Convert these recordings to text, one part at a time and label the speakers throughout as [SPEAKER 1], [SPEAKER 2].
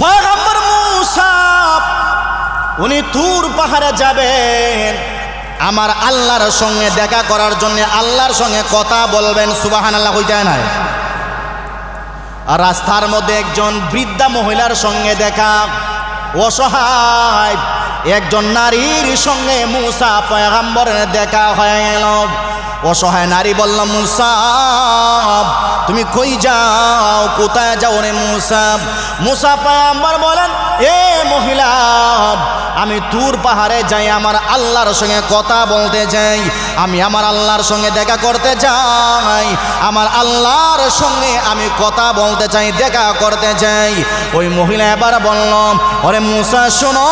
[SPEAKER 1] পয়গম্বর মূসা উনি তুর পাহাড়ে যাবেন আমার আল্লাহর সঙ্গে দেখা করার জন্য, আল্লাহর সঙ্গে কথা বলবেন। সুবহানাল্লাহ হইতে না। আর রাস্তার মধ্যে একজন বৃদ্ধা মহিলার সঙ্গে দেখা, অসহায় একজন নারীর সঙ্গে মূসা পয়গম্বরের দেখা হয়ে গেল। অসহায় নারী বলল, মূসা তুমি কই যাও, কোথায় যাও রে মূসা? মূসা পয়গম্বর বলেন, এ মহিলা আমি তুর পাহাড়ে যাই, আমার আল্লাহর সঙ্গে কথা বলতে চাই, আমি আমার আল্লাহর সঙ্গে দেখা করতে চাই, আমার আল্লাহর সঙ্গে আমি কথা বলতে চাই, দেখা করতে চাই। ওই মহিলা এবার বলল, ওরে মূসা শোনো,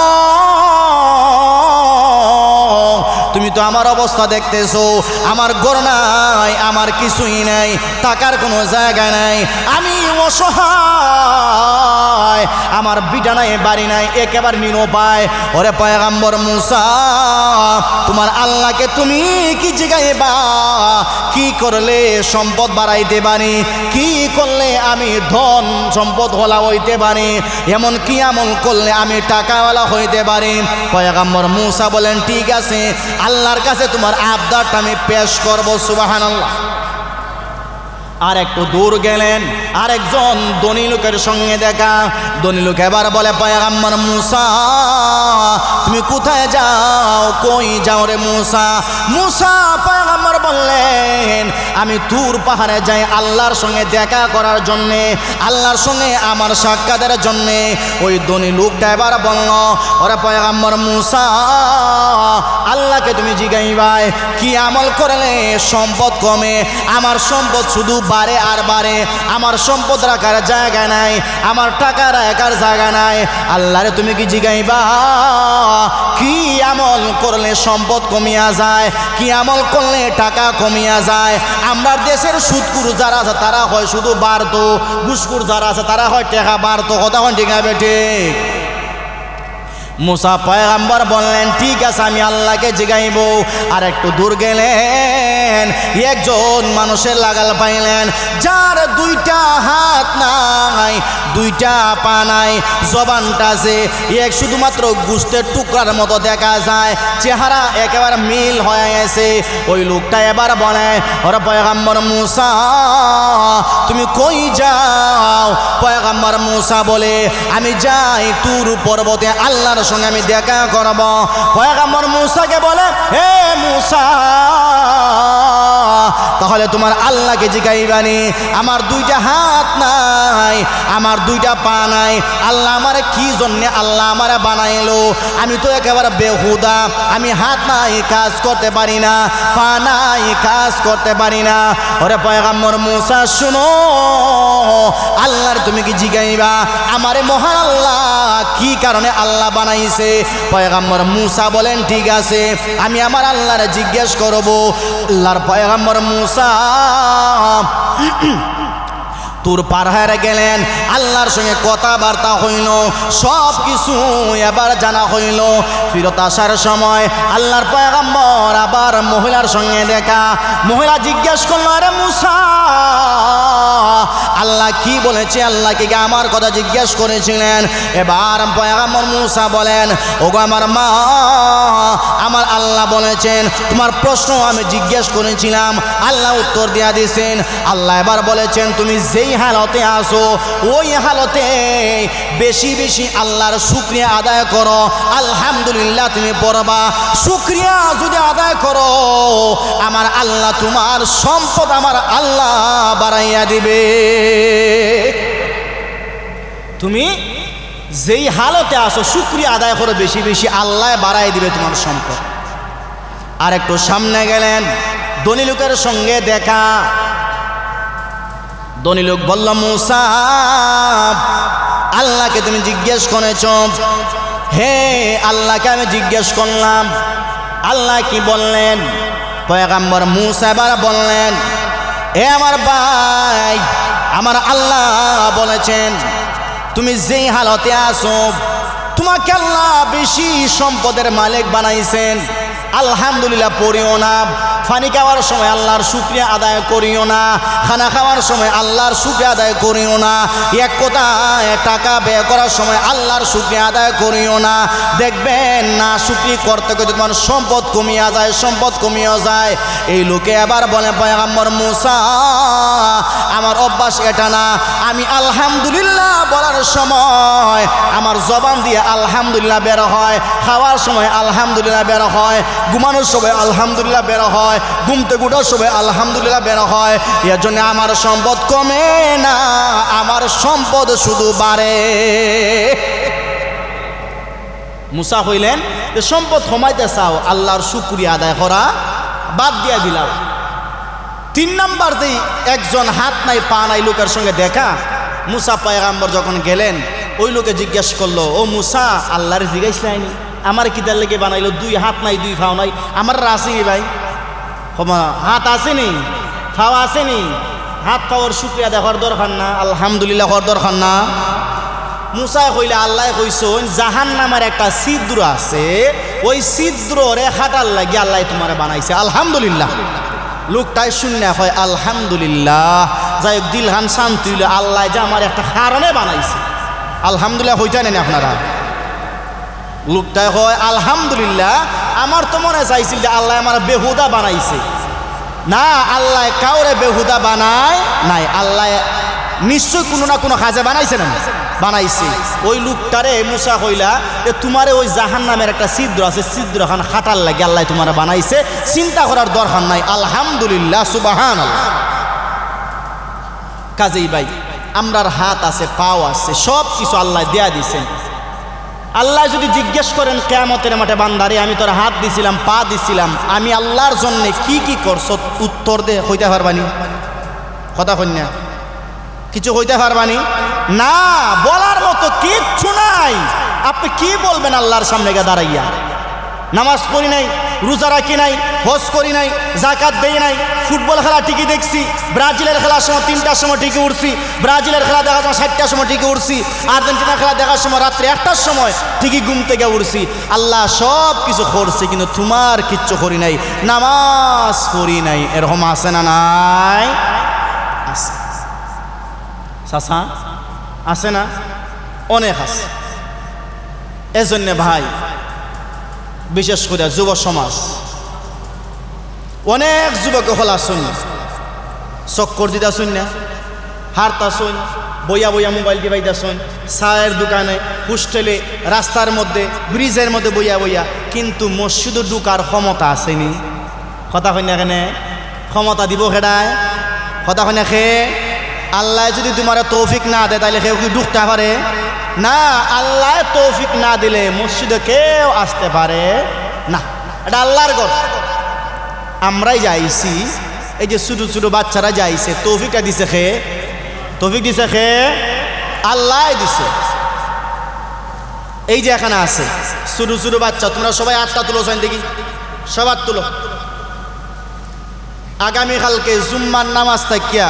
[SPEAKER 1] তুমি তো আমার অবস্থা দেখতেছো, আমার ঘর নাই, আমার কিছুই নাই, টাকার কোনো জায়গা নাই, আমি অসহায়, আমার বিটা নাই, বাড়ি নাই, একেবারে নিরুপায়। ওরে পয়গম্বর মূসা, তোমার আল্লাহকে তুমি কি জিগাইবা? কি করলে সম্পদ বাড়াইতে পারি? কি করলে আমি ধন সম্পদ হলা হইতে পারি? এমন কি আমল করলে আমি টাকাওয়ালা হইতে পারি? পয়গম্বর মূসা বলেন, ঠিক আছে, আল্লাহর কাছে তোমার আবদারটা আমি পেশ করব। সুবহানাল্লাহ। আর একটু দূর গেলেন, আরেকজন ধনী লোকের সঙ্গে দেখা। ধনী লোক এবার বলে, পয়গম্বর মূসা তুমি কোথায় যাও, কই যাও রে মূসা? মূসা পয়গম্বর বললেন, আমি তুর পাহাড়ে যাই আল্লাহর সঙ্গে দেখা করার জন্যে, আল্লাহর সঙ্গে আমার সাক্ষাতের জন্যে। ওই ধনী লোকটা এবার বলল, ওরে পয়গম্বর মূসা, আল্লাহকে তুমি জিগাইবাই কি আমল করলে সম্পদ কমে? আমার সম্পদ শুধু বাড়ে আর বাড়ে, আমার সম্পদ রাখার জায়গা নাই, আমার টাকা রাখার জায়গা নাই। আল্লাহরে তুমি কি জিগাইবা কি আমল করলে সম্পদ কমিয়া যায়, কি আমল করলে টাকা কমিয়া যায়? আমরা দেশের সুদকুর যারা আছে তারা হয় শুধু বাড়তো, ঘুষকুর যারা আছে তারা হয় টাকা বাড়তো। কথা হয় ঠিক আছে ঠিক? মূসা পয়গম্বর বললেন, ঠিক আছে, আমি আল্লাহকে জিগাইব। আর একটু দূর গেলেন, একজন মানুষের লাগাল পাইলেন, যার দুইটা হাত নাই, দুইটা পা নাই, জবানটা আছে এক শুধুমাত্র গুস্তের টুকরার মতো দেখা যায়, চেহারা একেবারে মিল হয়ে গেছে। ওই লোকটা এবার বলে, ওরে পয়গম্বর মূসা তুমি কই যাও? পয়গম্বর মূসা বলে, আমি যাই তুর পর্বতে আল্লাহর সঙ্গে আমি দেখা করব। পয়গম্বর মূসাকে বলে, হে মূসা তাহলে তোমার আল্লাহকে জিগাইবানি, আমার দুইটা হাত নাই, আমার দুইটা পা নাই, আল্লাহ আমারে কি জন্যে আল্লাহ আমারে বানাইলো? আমি তো একেবারে বেহুদা, আমি হাত নাই কাজ করতে পারি না, পা নাই কাজ করতে পারি না। ওরে পয়গম্বর মূসা শুনো, আল্লাহর তুমি কি জিগাইবা আমারে মহান আল্লাহ কি কারণে আল্লাহ বানাইছে? পয়গম্বর মূসা বলেন, ঠিক আছে, আমি আমার আল্লাহরে জিজ্ঞেস করব। আল্লাহর পয়গম্বর মূসা তুর পাহাড়ে গেলেন, আল্লাহর সঙ্গে কথাবার্তা হইল, সব কিছু এবার জানা হইল। ফিরত আসার সময় আল্লাহর পয়গম্বর আবার মহিলার সঙ্গে দেখা। মহিলা জিজ্ঞেস করল, আরে মূসা আল্লাহ কি বলেছে? আল্লাহকে আমার কথা জিজ্ঞেস করেছিলেন। এবার পয়গম্বর মূসা বলেন, ওগো আমার মা, আমার আল্লাহ বলেছেন তোমার প্রশ্ন আমি জিজ্ঞেস করেছিলাম, আল্লাহ উত্তর দিয়া দিয়েছেন। আল্লাহ এবার বলেছেন, তুমি যেই হালতে আসো ওই হালতে বেশি বেশি আল্লাহর শুকরিয়া আদায় করো, আলহামদুলিল্লাহ তুমি পড়বা। শুকরিয়া যদি আদায় করো, আমার আল্লাহ তোমার সম্পদ আমার আল্লাহ বাড়াইয়া দিবে। তুমি যেই হালতে আসো শুকরিয়া আদায় করো বেশি বেশি, আল্লাহ বাড়াই দিবে তোমার সম্পদ। আর একটু সামনে গেলেন, ধনী লোকের সঙ্গে দেখা। ধনী লোক বলল, মূসা আল্লাহকে তুমি জিজ্ঞেস করেছ? হে আল্লাহকে আমি জিজ্ঞেস করলাম। আল্লাহ কি বললেন? পয়গম্বর মূসা এবার বললেন, এ আমার ভাই, আমার আল্লাহ বলেছেন তুমি যেই হালতে আসো তোমাকে আল্লাহ বেশি সম্পদের মালিক বানাইছেন, আলহামদুলিল্লাহ পড়িও না, পানি খাওয়ার সময় আল্লাহর শুকরিয়া আদায় করিও না, খানা খাওয়ার সময় আল্লাহর শুকরিয়া আদায় করিও না, এক কথায় টাকা ব্যয় করার সময় আল্লাহর শুকরিয়া আদায় করিও না। দেখবেন না শুকরি করতে করতে তোমার সম্পদ কমিয়া যায়, সম্পদ কমিয়া যায়। এই লোকে আবার বলে পয়গম্বর মূসা আমার অভ্যাস এটা না, আমি আলহামদুলিল্লাহ বলার সময় আমার জবান দিয়ে আলহামদুলিল্লাহ বের হয়, খাওয়ার সময় আলহামদুলিল্লাহ বের হয়, ঘুমানোর সময় আলহামদুলিল্লাহ বের হয়, ঘুমতে গুটার সময় আলহামদুলিল্লাহ বের হয়। এর জন্য আমার সম্পদ কমে না, আমার সম্পদ শুধু বাড়ে। মুসা হইলেন যে সম্পদ কমাইতে চাও, আল্লাহর শুকরিয়া আদায় করা বাদ দিয়া দিলাম। 3 নাম্বার যেই একজন হাত নাই পা নাই লোকের সঙ্গে দেখা, মুসা পয়গম্বর যখন গেলেন ওই লোকে জিজ্ঞেস করলো, ও মুসা আল্লাহর জিজ্ঞাসলাইনি আমার কিতার লেগে বানাইলো, 2 হাত নাই 2 পাও নাই, আমার আসেনি ভাই, হাত আসেনি পাও আসেনি, হাত পাওয়ার শুকরিয়া দেখার দরকার না, আলহামদুলিল্লাহ হওয়ার দরকার না। মুসা কইলে আল্লাহ কইছেন জাহান্নামের একটা ছিদ্র আছে, ওই ছিদ্ররে হাঁটার লাগে আল্লাহ তোমারে বানাইছে, আলহামদুলিল্লাহ। লোকটাই শূন্য হয় আলহামদুলিল্লাহ, যাই হোক দিলহান শান্তি হইল, আল্লাহ যে আমার একটা কারণে বানাইছে, আলহামদুলিল্লাহ হইতে নেন আপনারা। লোকটাই হয় আলহামদুলিল্লাহ, আমার তো মনে চাইছিল যে আল্লাহ আমার বেহুদা বানাইছে, না আল্লাহ কাউরে বেহুদা বানায় নাই, আল্লাহ নিশ্চয় কোনো না কোনো কাজে বানাইছে না, বানাইছে। ওই লোকটারে মুসা কইলা যে তোমারে ওই জাহান্নামের একটা ছিদ্র আছে, ছিদ্রখান খাটার লাগে আল্লাহ তোমারে বানাইছে, চিন্তা করার দরকার নাই, আলহামদুলিল্লাহ সুবহানাল্লাহ। কাজেই ভাই আমরার হাত আছে, পাও আছে, সব কিছু আল্লাহ দেয়া দিছেন। আল্লাহ যদি জিজ্ঞেস করেন কিয়ামতের মাঠে, বান্দারে আমি তোর হাত দিছিলাম, পা দিছিলাম, আমি আল্লাহর জন্য কি কি করছ, উত্তর দে, হইতে পারবানি? কথা কন্যা কিছু হইতে পারবানি? না, বলার মতো কিচ্ছু নাই। আপনি কি বলবেন আল্লাহর সামনে গিয়ে দাঁড়াইয়া? নামাজ পড়ি নাই, রোজা রাখি নাই, হজ করি নাই, জাকাত দেই নাই, ফুটবল খেলা ঠিকই দেখছি, ব্রাজিলের খেলার সময় 3টার সময় ঠিকই উঠছি, ব্রাজিলের খেলা দেখার সময় 7টার সময় ঠিকই উঠছি, আর্জেন্টিনা খেলা দেখার সময় রাত্রে 1টার সময় ঠিকই ঘুম থেকে উঠছি। আল্লাহ সব কিছু করছে, কিন্তু তোমার কিচ্ছু করি নাই, নামাজ পড়ি নাই। এরকম আছে না নাই? আছে চাচা, আছে না? অনেক আছে। এজন্য ভাই বিশেষ করে যুব সমাজ, অনেক যুবক হল আসুন, চক্কর দিতে শুন না, হারতা শুন, বইয়া বইয়া মোবাইল টিপাইতে শুন, চায়ের দোকানে, হোস্টেলে, রাস্তার মধ্যে, ব্রিজের মধ্যে বইয়া বইয়া, কিন্তু মসজিদে ঢুকার ক্ষমতা আসেনি। কথা কই না কেন? ক্ষমতা দিব খেডায়? কথা কই না খে? আল্লাহ যদি তোমার তৌফিক না দেয় তাহলে কেউ কি ঢুকতে পারে না? আল্লাহ তৌফিক না দিলে মসজিদে কেউ আসতে পারে না, এটা আল্লাহর ঘর। আমরাই যাইছি, এই যে ছোটো ছোটো বাচ্চারা যাইছে, তৌফিকটা দিছে খে? তৌফিক দিছে খে? আল্লাহ দিছে। এই যে এখানে আছে ছোটো ছোটো বাচ্চা, তোমরা সবাই 8টা তুলো, দেখি সবার তুলো। আগামীকালকে জুম্মার নামাজ থাকিয়া,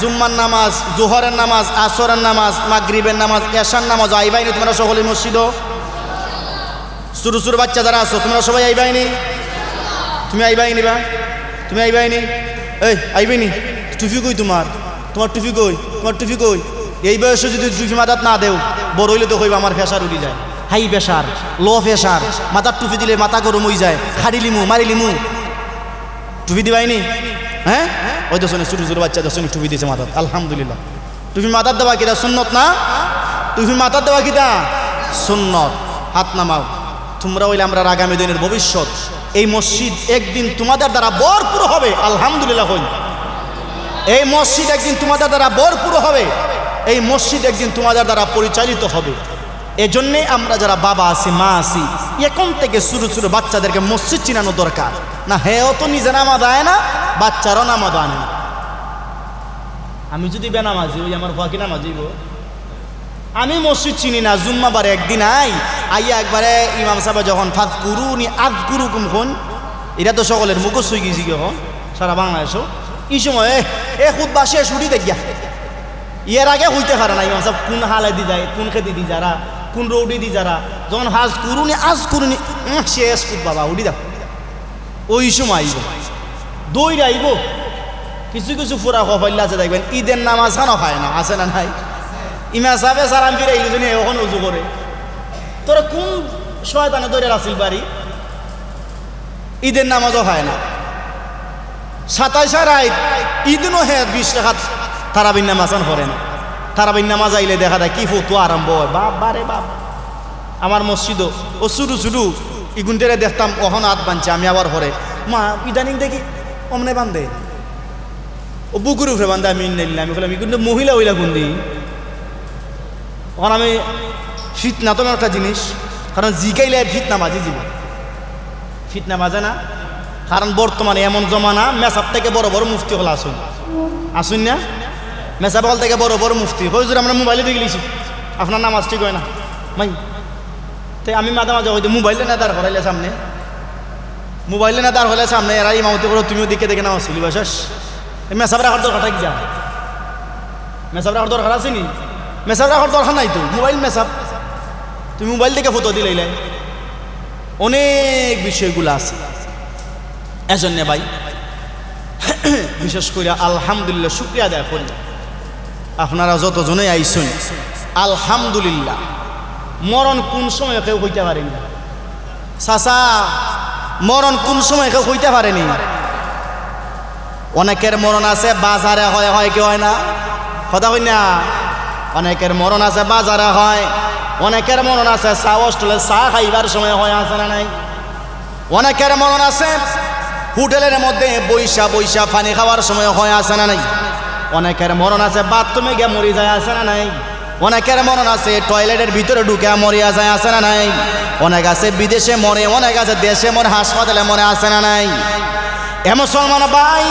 [SPEAKER 1] জুম্মার নামাজ, জোহরের নামাজ, আসরের নামাজ, মাগরিবের নামাজ, এশার নামাজ আইবাইনি তোমরা সকলে মসজিদও? ছোটো ছোটো বাচ্চা যারা আছো তোমরা সবাই আইবাইনি? তুমি আইবাইনি বা? তুমি আইবাইনি? এই আইবাইনি? টুফি কই তোমার? তোমার টুফি কই? তোমার টুফি কই? এই বয়সে যদি টুফি মাথাত না দেও, বড় হইলে তো কইবা আমার ফেসার উঠি যায়, হাই প্রেশার, লো প্রেশার, মাথার টুফি দিলে মাথা গরম হয়ে যায়, খাড়ি লিমু, মারি লিমু। টুপি দিবাইনি? হ্যাঁ, ওই তো শোনে ছোটো ছোটো বাচ্চা তো শুনে টুপি দিয়েছে মাথাত, আলহামদুলিল্লাহ। টুপি মাথার দেওয়া কিটা সুন্নত না? টুপি মাথার দেওয়া কিটা সুন্নত। হাত নামাও। তোমরা হইলে আমরা আগামী দিনের ভবিষ্যৎ। এই মসজিদ একদিন তোমাদের দ্বারা ভরপুর হবে, আলহামদুলিল্লাহ হই। এই মসজিদ একদিন তোমাদের দ্বারা ভরপুর হবে, এই মসজিদ একদিন তোমাদের দ্বারা পরিচালিত হবে। এজন্যে আমরা যারা বাবা আছি, মা আছি, এখন থেকে ছোটো ছোটো বাচ্চাদেরকে মসজিদ চিনানো দরকার। না হেও তো নিজে নামাজ আয় না, বাচ্চারও নামাজ আনে না। আমি যদি বেনামাজি ওই আমার ফাঁকি নামাজি গো, আমি মসজিদ চিনি না। জুম্মাবারে একদিন আইয়া একবারে ইমাম সাহেব যখন ফাজ কুরুনি আজ কুরুকুম খন, এটা তো সকলের মুখস্থ হয়ে গেছি কখন সারা বাংলাদেশও। এই সময় খুতবা শেষ উঠি দেখিয়া, এর আগে হইতে পারে না ইমাম সাহেব কোন হালে দি যায়, কোন খেতে দি যারা, কোন রৌডি দি যারা, যখন হাজ কুরুনি আজ কুরুনি শেষ খুতবা বা উঠি দাও ওই সময় আইব দৌড় আইব। কিছু কিছু ফুরা কপাইলে আছে দেখবেন ঈদের নামাজ খানো খায় না, আছে না নাই? ইমা সাহেবে সালাম ফিরাইলি তুমি এখন উজু করে, তোরা কোন শয়তানে দৌড়ে রাসিল বাড়ি? ঈদের নামাজও খায় না। 27 রাত ঈদও হে 20 রাকাত তারাবির নামাজ পড়ে না। তারাবির নামাজ আইলে দেখা যায় কি ফতুয়া আরম্ভ হয়। বাপ বারে বাপ, আমার মসজিদও ও শুরু শুরু ইগুনটেরে দেখতাম ওখানে হাত বাঁধছে, আমি আবার পরে মা ইদানিং দেখি অমনে বান্ধে, ও বুকুর উপরে বান্ধে। আমি নিলাম, আমি বললাম কিন্তু মহিলা ওইলা গুন্দি। ওখানে আমি ফিতনা তো একটা জিনিস, কারণ জিকাইলে ফিতনা বাজে জীবন, ফিতনা বাজে না। কারণ বর্তমানে এমন জমানা, মেসাব থেকে বড় বড় মুফতি হল আসুন, আসুন না? মেসাব হল থেকে বড় বড় মুফতি হয়েছে। আমরা মোবাইলে দেখে লিছি আপনার নামাজ ঠিক হয় না ভাই। তাই আমি মাঝে মাঝে হয়তো মোবাইলে না দাঁড় করাইলে সামনে, মোবাইলে না দাঁড় হলে সামনে এরা ইমামতি করো, তুমিও দিকে দেখে নামাজ চলি বাসাস। মেসাব রাখার দরকার থাকি যা, মেসাব রাখার দরকার আছে নি? মেসাব রাখার দরকার নাই তো, মোবাইল মেসাব, তুমি মোবাইল থেকে ফটো দিলে অনেক বিষয়গুলো আছে। এজন্য ভাই বিশেষ করে আলহামদুলিল্লাহ শুকরিয়া আদায় করি। আপনারা যতজনেই আইসুন আলহামদুলিল্লাহ। মরণ কোন সময় কেউ হইতে পারেনি চাচা, মরণ কোন সময় কেউ হইতে পারেনি। অনেকের মরণ আছে বাজারে হয়, হয় কি হয় না? কথা হই না? অনেকের মরণ আছে বাজারে হয়, অনেকের মরণ আছে চা হোস্টেলে চা খাইবার সময় হয়, আছে না নাই? অনেকের মরণ আছে হোটেলের মধ্যে বৈশা বৈশা পানি খাওয়ার সময় হয়, আছে না নাই? অনেকের মরণ আছে বাথরুমে গিয়ে মরি যায়, আছে না নাই? অনেকের মরণ আছে টয়লেটের ভিতরে ঢুকে মরিয়া যায়, আছে না নাই? অনেক আছে বিদেশে মরে, অনেক আছে দেশে মরে, হাসপাতালে মরে, আছে না নাই? এ মুসলমান ভাই,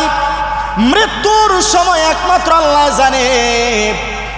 [SPEAKER 1] মৃত্যুর সময় একমাত্র আল্লাহ জানে,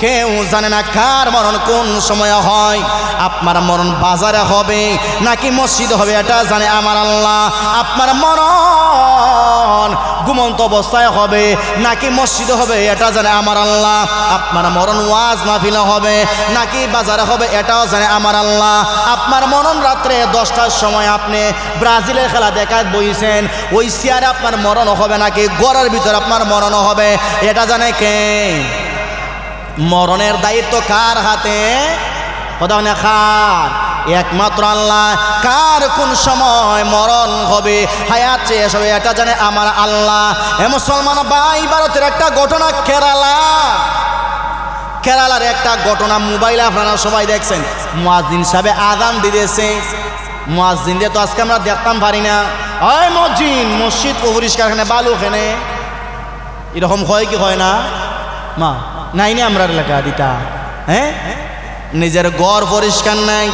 [SPEAKER 1] কেউ জানে না কার মরণ কোন সময় হয়। আপনার মরণ বাজারে হবে নাকি মসজিদ হবে এটা জানে আমার আল্লাহ। আপনার মরণ ঘুমন্ত অবস্থায় হবে নাকি মসজিদ হবে এটা জানে আমার আল্লাহ। আপনার মরণ ওয়াজ মাহফিলে হবে নাকি বাজারে হবে এটাও জানে আমার আল্লাহ। আপনার মরণ রাত্রে 10টার সময় আপনি ব্রাজিলের খেলা দেখায় বইছেন, ওই চেয়ারে আপনার মরণ হবে নাকি ঘরের ভিতরে আপনার মরণ হবে এটা জানে কে? মরণের দায়িত্ব কার হাতে? কথা না কার? একমাত্র আল্লাহ। কার কোন সময় মরণ হবে, হায়াত শেষ হবে এটা জানে আমার আল্লাহ। এ মুসলমান ভাই, ভারতের একটা ঘটনা, কেরালার একটা ঘটনা মোবাইলে আপনারা সবাই দেখছেন। মুয়াজ্জিন সাহেব আযান দিতেছে, মুয়াজ্জিন দিয়ে তো আজকে আমরা দেখতাম পারি না। ওই মুয়াজ্জিন, মসজিদ পরিষ্কার খানে বালু খানে, এরকম হয় কি হয় না? মা নাই না আমরা এলাকা দিতা, হ্যাঁ নিজের ঘর পরিষ্কার নাই,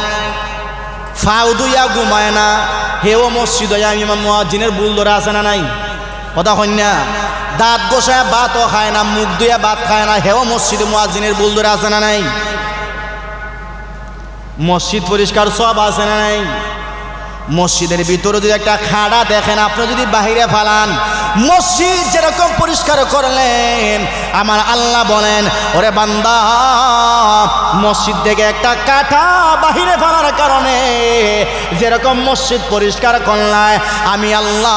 [SPEAKER 1] ফাউ দুইয়া ঘুমায় না, হেও মসজিদ আমি মুয়াজ্জিনের ভুল ধরে আছে না নাই? কথা হই না? দাঁত গোসায় ভাতও খায় না, মুখ ধুয়ে ভাত খায় না, হেও মসজিদে মুয়াজ্জিনের ভুল ধরে আছে না নাই? মসজিদ পরিষ্কার সব আছে না নাই? মসজিদের ভিতরে যদি একটা খাড়া দেখেন, আপনি যদি বাহিরে ফালান, মসজিদ যেরকম পরিষ্কার করলেন, আমার আল্লাহ বলেন ওরে বান্দা, মসজিদ থেকে একটা কাঁটা বাহিরে ফেলার কারণে যেরকম মসজিদ পরিষ্কার করলাম, আমি আল্লাহ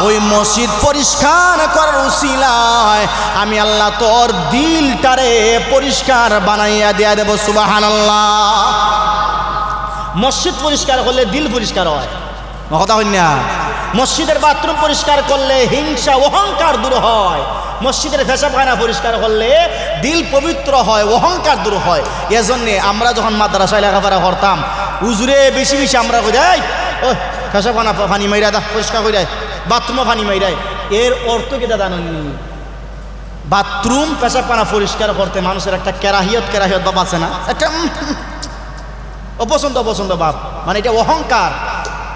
[SPEAKER 1] ওই মসজিদ পরিষ্কার করার উসিলায় আমি আল্লাহ তোর দিলটারে পরিষ্কার বানাইয়া দিয়া দেব। সুবহানাল্লাহ। মসজিদ পরিষ্কার করলে দিল পরিষ্কার হয়, কথা হই না? মসজিদের বাথরুম পরিষ্কার করলে হিংসা অহংকার দূর হয়। মসজিদের পেশাবখানা পরিষ্কার করলে দিল পবিত্র হয়, অহংকার দূর হয়। এজন্যে আমরা যখন মাদ্রাসায় লেখাপড়া করতাম, হুজুরে বেশি বেশি আমরা কই যাই, ও পেশাবখানা পানি মাইরা দা পরিষ্কার করে যায়, বাথরুমও পানি মাইরায়। এর অর্থ কি দাদা? বাথরুম পেশাবখানা পরিষ্কার করতে মানুষের একটা কেরাহিয়ত বাপ আছে না, একটা অপছন্দ বাপ, মানে এটা অহংকার।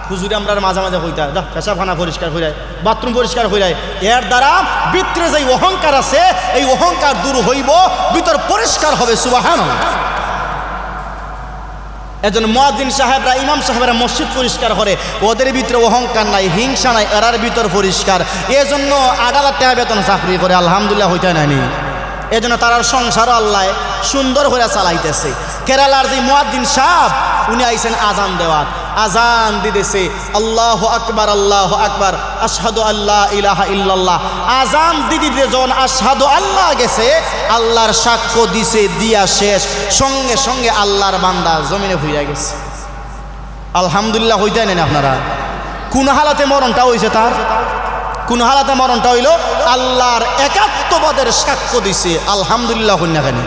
[SPEAKER 1] হুজুরে আমরা মাঝে মাঝে হইতা যা পেশাবখানা পরিষ্কার হয়ে যায়, বাথরুম পরিষ্কার হয়ে যায়। এর দ্বারা ভিতরে যে অহংকার আছে, এই অহংকার দূর হইব, ভিতর পরিষ্কার হবে। সুবহানাল্লাহ। এজন্য মুয়াজ্জিন সাহেবরা, ইমাম সাহেবরা মসজিদ পরিষ্কার করে, ওদের ভিতরে অহংকার নাই, হিংসা নাই, এরার ভিতর পরিষ্কার। এজন্য 8,000 টাকা বেতন চাকরি করে, আলহামদুলিল্লাহ হইতে নাইনি। এজন্য তার সংসারও আল্লাহ সুন্দর করে চালাইতেছে। কেরালার যে মুয়াজ্জিন সাহেব, উনি আইছেন আজান দেওয়ার, আজান দিতেছে, আল্লাহু আকবার আশহাদু আল্লা ইলাহা ইল্লাল্লাহ। আজান দিতে যখন আশহাদু আল্লাহ গেছে, আল্লাহর সাক্ষ্য দিছে, দিয়া শেষ, সঙ্গে সঙ্গে আল্লাহর বান্দা জমিনে ভুইয়া গেছে। আলহামদুলিল্লাহ হইতে নেন আপনারা। কোন হালাতে মরণটা হইছে তার? কোন হালাতে মরণটা হইল? আল্লাহর একাত্মবাদের সাক্ষ্য দিছে, আলহামদুলিল্লাহ হইনা কেন?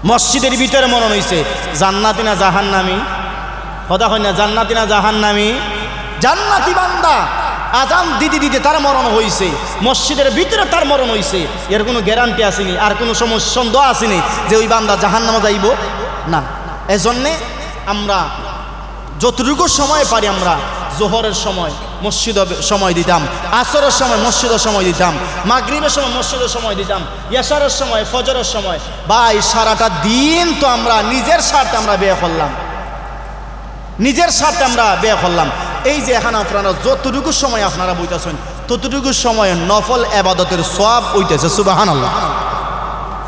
[SPEAKER 1] মসজিদের ভিতরে মরণ হইছে, জান্নাতি না জাহান্নামী? কথা হয় না, জান্নাতি না জাহান্নামী? জান্নাতি বান্দা আজান দিতে দিতে তার মরণ হইছে, মসজিদের ভিতরে তার মরণ হইছে। এর কোনো গ্যারান্টি আসেনি, আর কোনো সন্দেহ আসেনি যে ওই বান্দা জাহান্নামে যাইব না। এজন্যে আমরা যতটুকু সময় পারি, আমরা জোহরের সময় মসজিদ সময় দিতাম, আসরের সময় মসজিদের সময় দিতাম, মাগরিবের সময় মসজিদের সময় দিতাম, ইয়াশারের সময়, ফজরের সময়। ভাই সারাটা দিন তো আমরা নিজের স্বার্থে আমরা ব্যয় করলাম, নিজের স্বার্থে আমরা ব্যয় করলাম। এই যে এখন আপনারা যতটুকু সময় আপনারা বইতেছেন, ততটুকু সময় নফল ইবাদতের সওয়াব হইতেছে। সুবহানাল্লাহ।